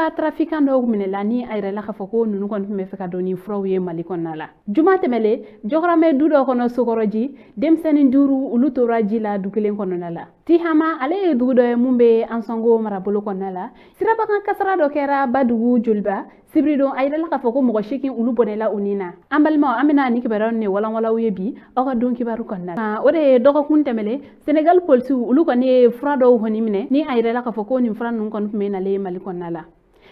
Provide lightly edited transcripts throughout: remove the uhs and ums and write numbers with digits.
ka trafiquant do minela ni ayre la khafako nunu kon me feka doni frawye malikon nala juma temele jograme dudo kono sokoroji dem senin duru ulutoraji la dukilen kono nala tihama ale dudo mumbe ansongo marabolo kono nala siraba kan kasara do kera badugu julba sibrido ayre la khafako mo shekin ulu bonela unina ambalma amina ni kibaron ne wala wala webi aka don kibaru kono nala ode dogo kun temele Senegal polisi ulu ko ne frado honimine ni ayre la khafako ni fran nun kon me nale malikon nala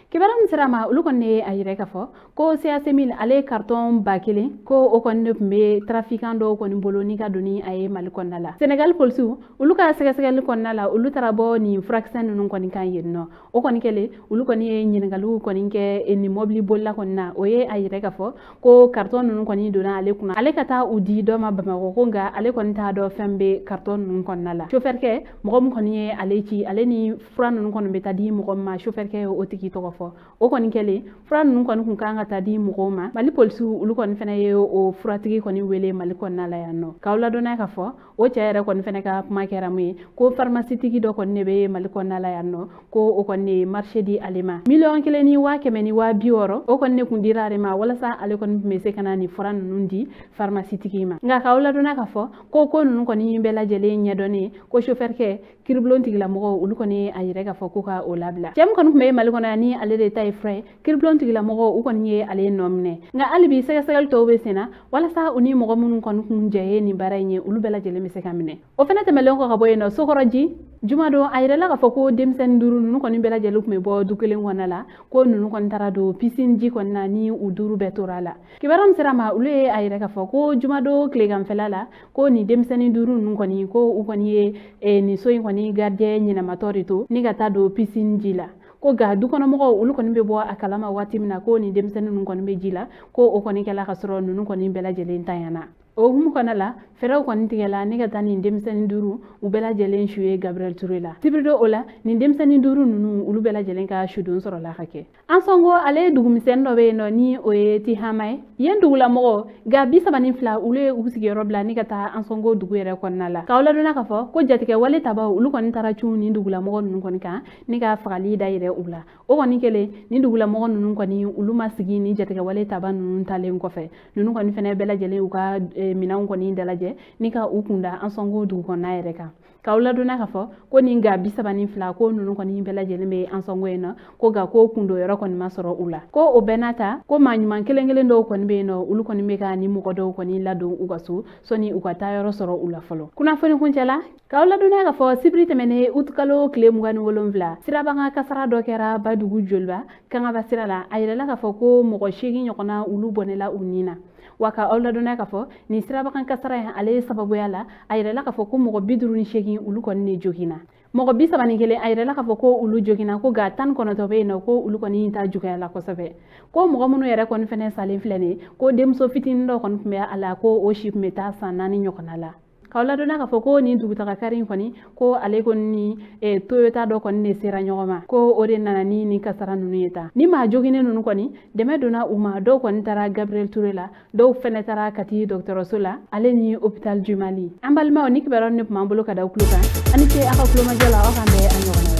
kibaram sirama ulu konne ayire kafo ko CAC1000 ale carton bakile ko o konne be trafiquant do kon boloni ka doni ay malikon nala Senegal polisi ulu ka segal kon nala ulu tarabo ni fraction nun kon kan yenno o kon kele ulu konne nyingalu kon ke en mobile bolla kon na o ye ayire kafo ko carton nun kon dona ale kuna ale kata udi do ma bama ko nga ale kon ta do fembe carton nun kon nala chauffeur ke mo kon ye ale ci ale ni fran nun kon be tadi mo ma chauffeur ke o tiki to o kon kele fran nun kon kun kanga tadi mugoma mali polisi ulu kon fene ye o furatigi kon wele mali kon nala yanno kawla dona ka fo o chere kon fene ka makera mi ko pharmacie tigi do kon nebe mali kon nala yanno ko o kon ne marché di alima million kele ni wa kemeni wa bioro o kon ne kun dirare ma wala sa ale kon mese kanani fran nun di pharmacie tigi ma nga kawla dona ka fo ko nun kon yimbe la jele nyadone ko chauffeur ke kirblon tigi la mo ulu kon ne ayire ka fo ko ka o labla jam kon me mali kon ani ale de tay fray kirblon tigi la mo u kon ye ale nomne nga alibi segal to be sena wala sa uni mo mun kon kun jeye ni baranye ulu bela jele mi sekamine o fena te melon ko boye no sokoroji jumado ayre la ka foko dem sen duru nunu kon bela jele me bo dukelen wonala ko nunu kon tarado piscine ji kon na ni uduru betorala kibaram serama ulu ye ayre ka foko jumado klegam felala ko ni dem sen duru nunu kon ko u kon ye ni soyin kon ni gardien ni na matorito ni gata do piscine ji la ko ga du kono mo ulu kon be bo akalama wati mina ko ni dem sen nun kon be jila ko o kon kala khasro nun kon bela jele tayana o hum konala feraw kon tigela ni gata ni dem sen duru u bela jele shuye Gabriel Touré tibrido ola ni dem sen duru nunu ulu bela jele ka shudun soro la khake ansongo ale dugum sen do be no ni o yeti hamay yen dugula mo ga bi sabani fla ule usige robla ni gata ansongo dugere kon nala kawla dona ka fo ko jatike wale taba ulu kon tara chuni dugula mo nun kon ka ni ga fagali daire ula o kon kele ni dugula mo nun kon ni ulu masigi ni jatike wale taba nun talen ko fe nun kon fene bela jele u ka minan ko ni dalaje ni ka ukunda ansongo du ko na yereka kawla dona ka fo ko ni ga bisabani fla ko nunu ko ni bela jele me ansongo ena ko ga ko kundo yoro ko ni masoro ula ko o benata ko manyuma kelengele ndo ko ni be no ulu ko ni me ka ni mu ko do ko ni lado ugasu soni ukata yoro soro ula folo kuna foni kunjala kawla dona ka fo sibrite mene utkalo klem ngani wolomvla siraba nga kasara do kera badugu jolba kanga basirala ayela ka fo ko mo ko shegi nyokona ulu bonela unina waka awla dona ka fo ni siraba kan kasara ale sababu yala ayre la ka fo ko mo bidru ni shegi ulu kon ne jogina mo bi sabani gele ayre la ka fo ko ulu jogina ko ga tan kono to be no ko ulu kon ni ta jugaya la ko sabe ko mo munu yere kon fene salin flene ko dem so fitin do kon me ala ko o ship meta sanani nyokona la kawla dona ka fo ko ni duguta ka karin koni ko ale kon ni Toyota do kon ne sera nyoma ko ode nana ni kasara nunu yeta ni ma jogine nunu koni deme dona uma do kon tara Gabriel Touré la do fene tara kati Dr Sola ale ni hôpital du Mali ambalma oni kibaron ne mambulo kada ukluka ani ke aka kloma jala o kambe anyona